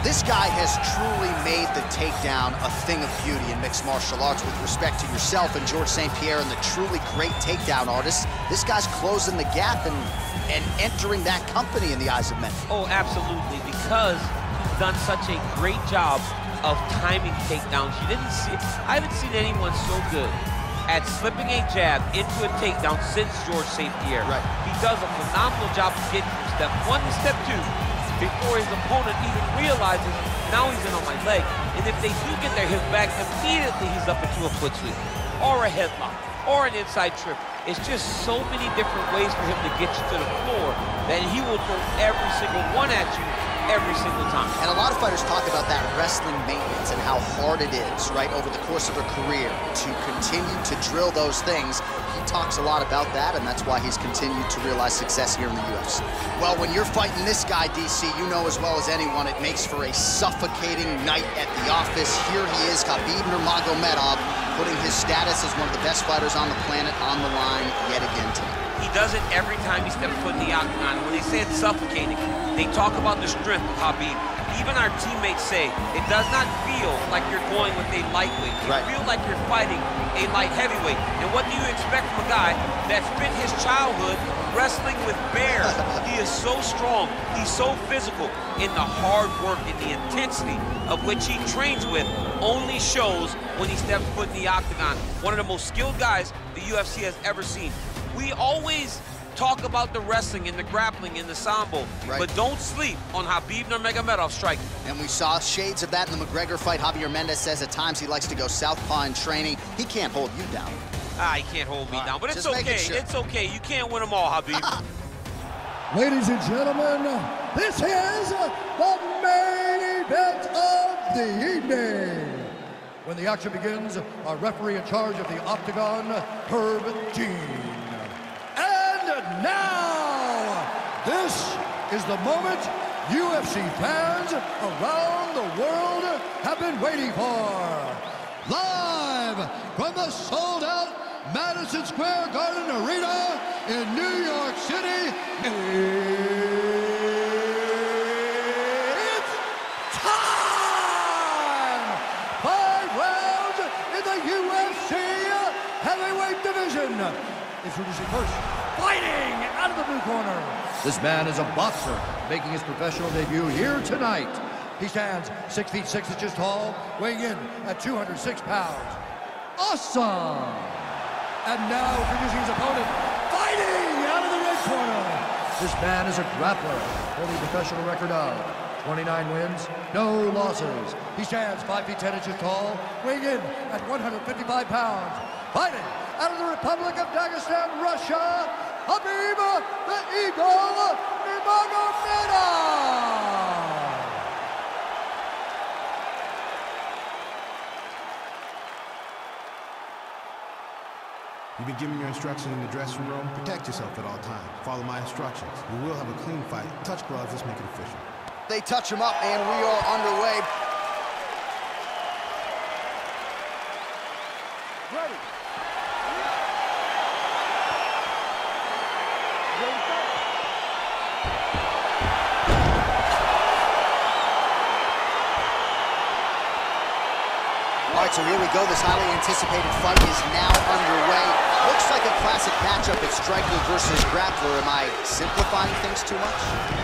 this guy has truly made the takedown a thing of beauty in mixed martial arts. With respect to yourself and George St. Pierre and the truly great takedown artists, this guy's closing the gap and entering that company in the eyes of men. Oh, absolutely, because he's done such a great job of timing takedowns. I haven't seen anyone so good at slipping a jab into a takedown since George St. Pierre. Right. He does a phenomenal job of getting from step 1 to step 2 before his opponent even realizes now he's in on my leg. And if they do get their hip back, immediately he's up into a foot sweep or a headlock or an inside trip. It's just so many different ways for him to get you to the floor that he will throw every single one at you every single time. And a lot of fighters talk about that wrestling maintenance and how hard it is, right, over the course of a career to continue to drill those things. He talks a lot about that, and that's why he's continued to realize success here in the UFC. Well, when you're fighting this guy, DC, you know as well as anyone, it makes for a suffocating night at the office. Here he is, Khabib Nurmagomedov, putting his status as one of the best fighters on the planet on the line yet again tonight. He does it every time he steps foot in the octagon. When they say it's suffocating, they talk about the strength of Khabib. Even our teammates say it does not feel like you're going with a lightweight. You feel like you're fighting a light heavyweight. And what do you expect from a guy that spent his childhood wrestling with bears? He is so strong, he's so physical, and the hard work and the intensity of which he trains with only shows when he steps foot in the octagon. One of the most skilled guys the UFC has ever seen. We always talk about the wrestling and the grappling and the sambo, but don't sleep on Khabib Nurmagomedov's striking. And we saw shades of that in the McGregor fight. Javier Mendez says at times he likes to go southpaw in training. He can't hold you down. He can't hold me down, but it's okay. Sure. It's okay. You can't win them all, Khabib. Ladies and gentlemen, this is the main event of the evening. When the action begins, our referee in charge of the octagon, Herb Dean. And now, this is the moment UFC fans around the world have been waiting for. Live from the sold-out Madison Square Garden Arena in New York City, it's time! 5 rounds in the UFC heavyweight division. Introducing first, fighting out of the blue corner. This man is a boxer, making his professional debut here tonight. He stands 6 feet 6 inches tall, weighing in at 206 pounds. Awesome! And now introducing his opponent, fighting out of the red corner. This man is a grappler, holding a professional record of 29 wins, no losses. He stands 5 feet 10 inches tall, weighing in at 155 pounds. Fighting out of the Republic of Dagestan, Russia, Khabib the Eagle Nurmagomedov. You've been given your instructions in the dressing room. Protect yourself at all times. Follow my instructions. We will have a clean fight. Touch gloves, let's make it official. They touch him up, and we are underway. Ready. All right, so here we go. This highly anticipated fight is now underway. Looks like a classic matchup at striker versus grappler. Am I simplifying things too much?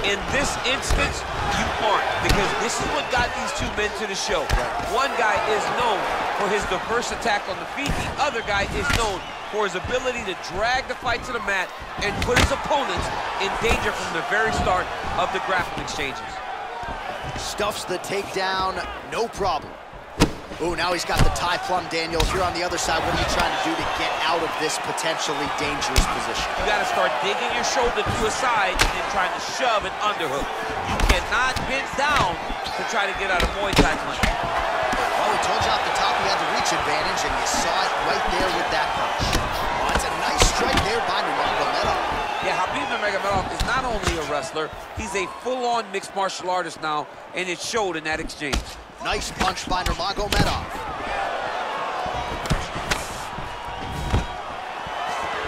In this instance, you aren't, because this is what got these two men to the show. One guy is known for his diverse attack on the feet. The other guy is known for his ability to drag the fight to the mat and put his opponents in danger from the very start of the grappling exchanges. Stuffs the takedown, no problem. Ooh, now he's got the tie plum, Daniel. If you're on the other side, what are you trying to do to get out of this potentially dangerous position? You gotta start digging your shoulder to a side and then trying to shove an underhook. You cannot bend down to try to get out of Muay Thai punch. Well, we told you off the top he had the reach advantage, and you saw it right there with that punch. Oh, it's a nice strike there by Nurmagomedov. Yeah, Khabib Nurmagomedov is not only a wrestler, he's a full-on mixed martial artist now, and it showed in that exchange. Nice punch by Nurmagomedov.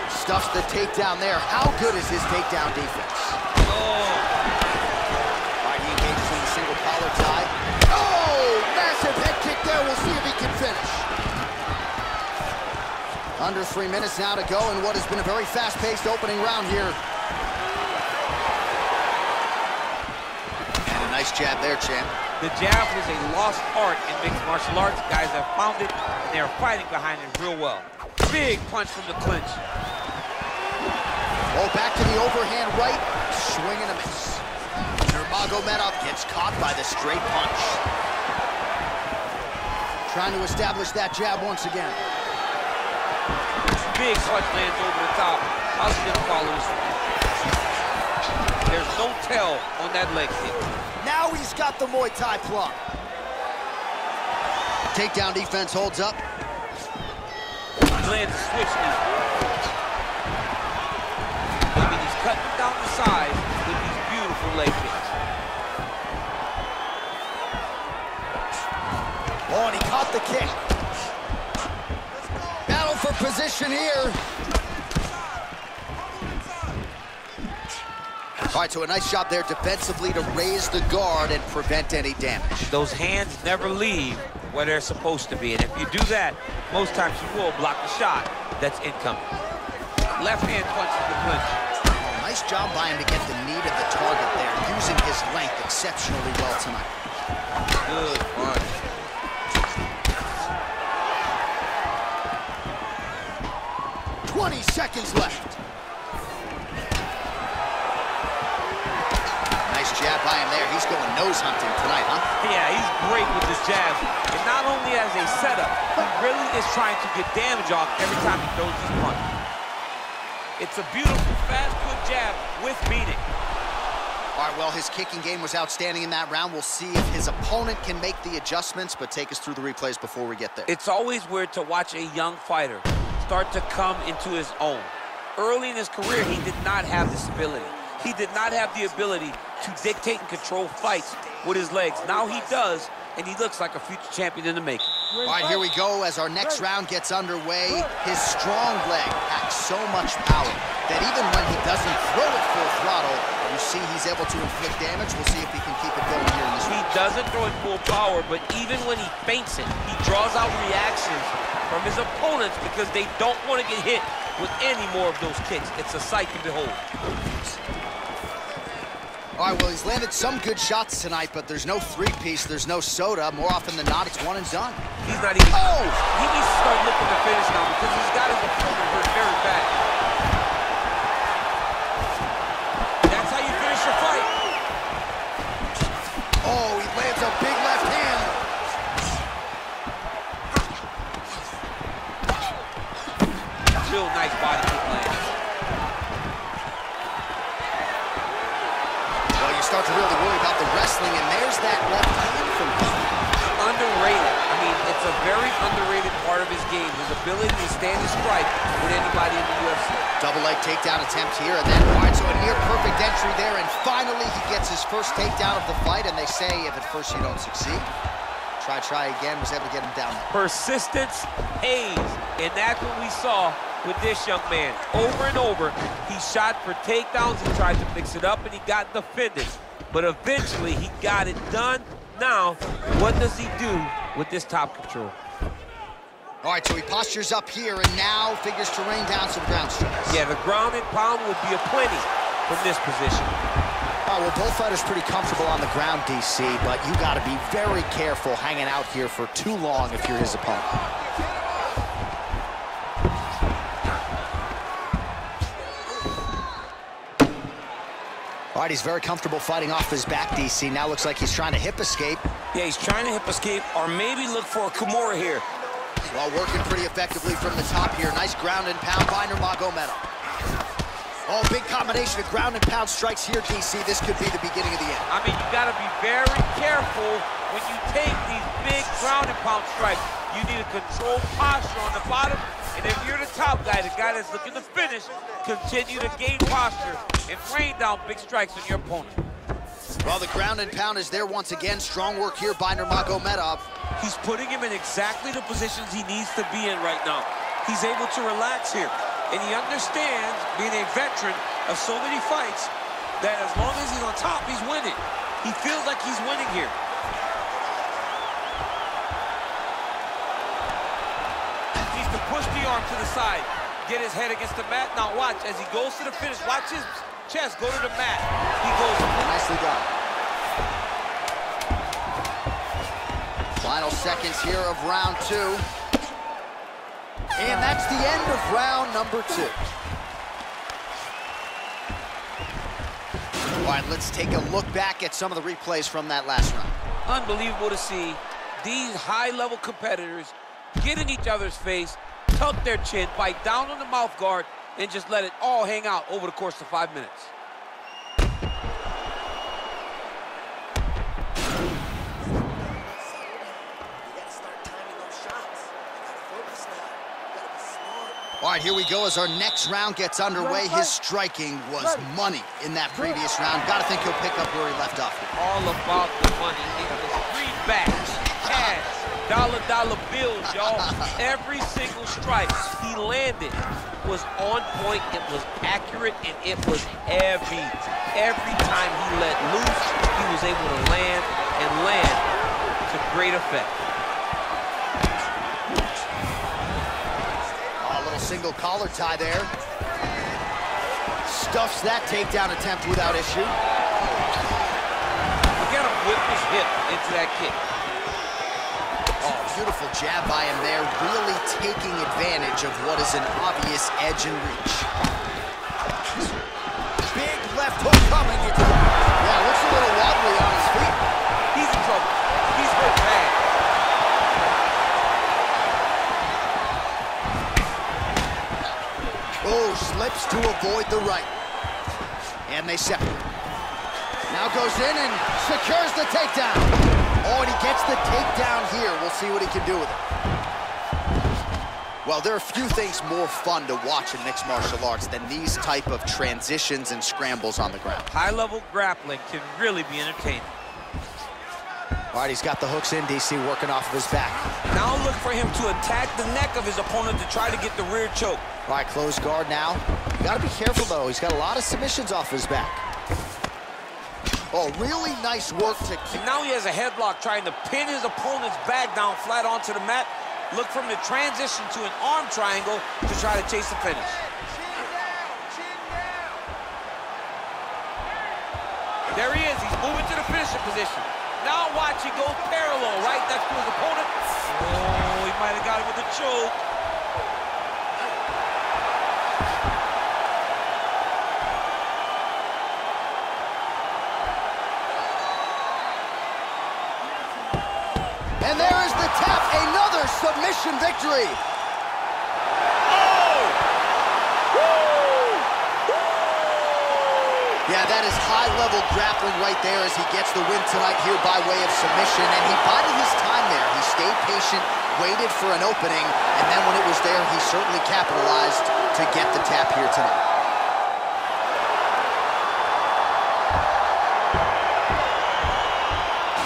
Stuffs the takedown there. How good is his takedown defense? Oh. All right, he engages in the single collar tie. there. We'll see if he can finish. Under 3 minutes now to go in what has been a very fast-paced opening round here. And a nice jab there, champ. The jab was a lost art in mixed martial arts. Guys have found it, and they're fighting behind it real well. Big punch from the clinch. Oh, back to the overhand right. Swing and a miss. Nurmagomedov gets caught by the straight punch. Trying to establish that jab once again. Big punch lands over the top. How's he gonna follow this one? There's no tell on that leg kick. Now he's got the Muay Thai plug. Takedown defense holds up. He lands a switch knee. I mean, he's cutting down the size with these beautiful leg kicks. Oh, and he caught the kick. Battle for position here. All right, so a nice job there defensively to raise the guard and prevent any damage. Those hands never leave where they're supposed to be, and if you do that, most times you will block the shot that's incoming. Left hand punches the clinch. Oh, nice job by him to get the knee to the target there, using his length exceptionally well tonight. Good punch. 20 seconds left. Nice jab by him there. He's going nose hunting tonight, huh? Yeah, he's great with his jab. And not only as a setup, he really is trying to get damage off every time he throws his punch. It's a beautiful, fast-foot jab with meaning. All right, well, his kicking game was outstanding in that round. We'll see if his opponent can make the adjustments, but take us through the replays before we get there. It's always weird to watch a young fighter start to come into his own. Early in his career, he did not have this ability. He did not have the ability to dictate and control fights with his legs. Now he does, and he looks like a future champion in the making. All right, here we go as our next round gets underway. His strong leg packs so much power that even when he doesn't throw it full throttle, you see he's able to inflict damage. We'll see if he can keep it going here in this round. He doesn't throw it full power, but even when he feints it, he draws out reactions from his opponents because they don't want to get hit with any more of those kicks. It's a sight to behold. All right, well, he's landed some good shots tonight, but there's no three-piece, there's no soda. More often than not, it's one and done. He's not even... Oh! He needs to start looking to finish now because he's got his opponent hurt very bad. That's how you finish your fight. Oh, he lands a big left hand. Real nice body kick land. Well, you start to really worry about the wrestling, and there's that left hand from him. Underrated. I mean, it's a very underrated part of his game, his ability to stand and strike with anybody in the UFC. Double leg takedown attempt here, and then, all right, so a near-perfect entry there, and finally he gets his first takedown of the fight, and they say if at first you don't succeed, try again, was able to get him down there. Persistence pays, and that's what we saw with this young man. Over and over, he shot for takedowns, he tried to mix it up, and he got defended. But eventually, he got it done. Now, what does he do with this top control? All right, so he postures up here and now figures to rain down some ground strikes. Yeah, the ground and pound would be aplenty from this position. Well, both fighters pretty comfortable on the ground, DC, but you got to be very careful hanging out here for too long if you're his opponent. All right, he's very comfortable fighting off his back, DC. Now looks like he's trying to hip escape. Yeah, he's trying to hip escape or maybe look for a Kimura here. Well, working pretty effectively from the top here. Nice ground and pound by Nurmagomedov. Oh, big combination of ground and pound strikes here, DC. This could be the beginning of the end. I mean, you got to be very careful when you take these big ground and pound strikes. You need a controlled posture on the bottom. And if you're the top guy, the guy that's looking to finish, continue to gain posture and rain down big strikes on your opponent. Well, the ground and pound is there once again. Strong work here by Nurmagomedov. He's putting him in exactly the positions he needs to be in right now. He's able to relax here. And he understands, being a veteran of so many fights, that as long as he's on top, he's winning. He feels like he's winning here. push the arm to the side, get his head against the mat. Now watch, as he goes to the finish, watch his chest go to the mat. He goes. Nicely done. Final seconds here of round 2. And that's the end of round number 2. All right, let's take a look back at some of the replays from that last round. Unbelievable to see these high-level competitors get in each other's face, tuck their chin, bite down on the mouth guard, and just let it all hang out over the course of 5 minutes. All right, here we go as our next round gets underway. His striking was money in that previous round. Gotta think he'll pick up where he left off. All about the money. It was greenbacks, cash, dollar bills, y'all. Every single strike he landed was on point, it was accurate, and it was heavy. Every time he let loose, he was able to land to great effect. Single collar tie there. Stuffs that takedown attempt without issue. Look at him whip his hip into that kick. Oh, beautiful jab by him there, really taking advantage of what is an obvious edge and reach. Big left hook coming into the... Yeah, looks a little wobbly on his feet. He's in trouble. He's hurt bad. Oh, slips to avoid the right. And they separate. Now goes in and secures the takedown. Oh, and he gets the takedown here. We'll see what he can do with it. Well, there are few things more fun to watch in mixed martial arts than these type of transitions and scrambles on the ground. High-level grappling can really be entertaining. All right, he's got the hooks in, DC, working off of his back. Now look for him to attack the neck of his opponent to try to get the rear choke. All right, closed guard now. You gotta be careful, though. He's got a lot of submissions off his back. Oh, really nice work to keep. And now he has a headlock trying to pin his opponent's back down flat onto the mat. Look for him to transition to an arm triangle to try to chase the finish. There he is. He's moving to the finishing position. Now watch, he goes parallel, right? That's to his opponent. Oh, he might have got him with a choke. And there is the tap, another submission victory. Yeah, that is high-level grappling right there as he gets the win tonight here by way of submission. And he bided his time there. He stayed patient, waited for an opening, and then when it was there, he certainly capitalized to get the tap here tonight.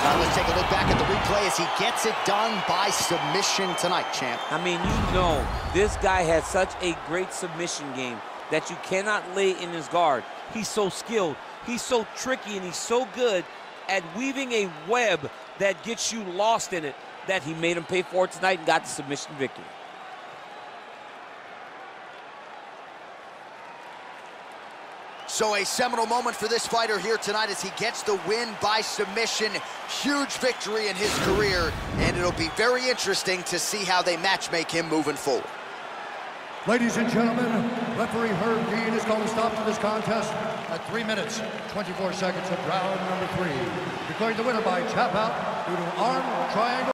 Now let's take a look back at the replay as he gets it done by submission tonight, champ. I mean, you know, this guy has such a great submission game that you cannot lay in his guard. He's so skilled, he's so tricky, and he's so good at weaving a web that gets you lost in it that he made him pay for it tonight and got the submission victory. So a seminal moment for this fighter here tonight as he gets the win by submission. Huge victory in his career, and it'll be very interesting to see how they matchmake him moving forward. Ladies and gentlemen, referee Herb Dean is calling a stop to this contest at 3 minutes, 24 seconds of round number 3. Declaring the winner by tap out due to arm triangle.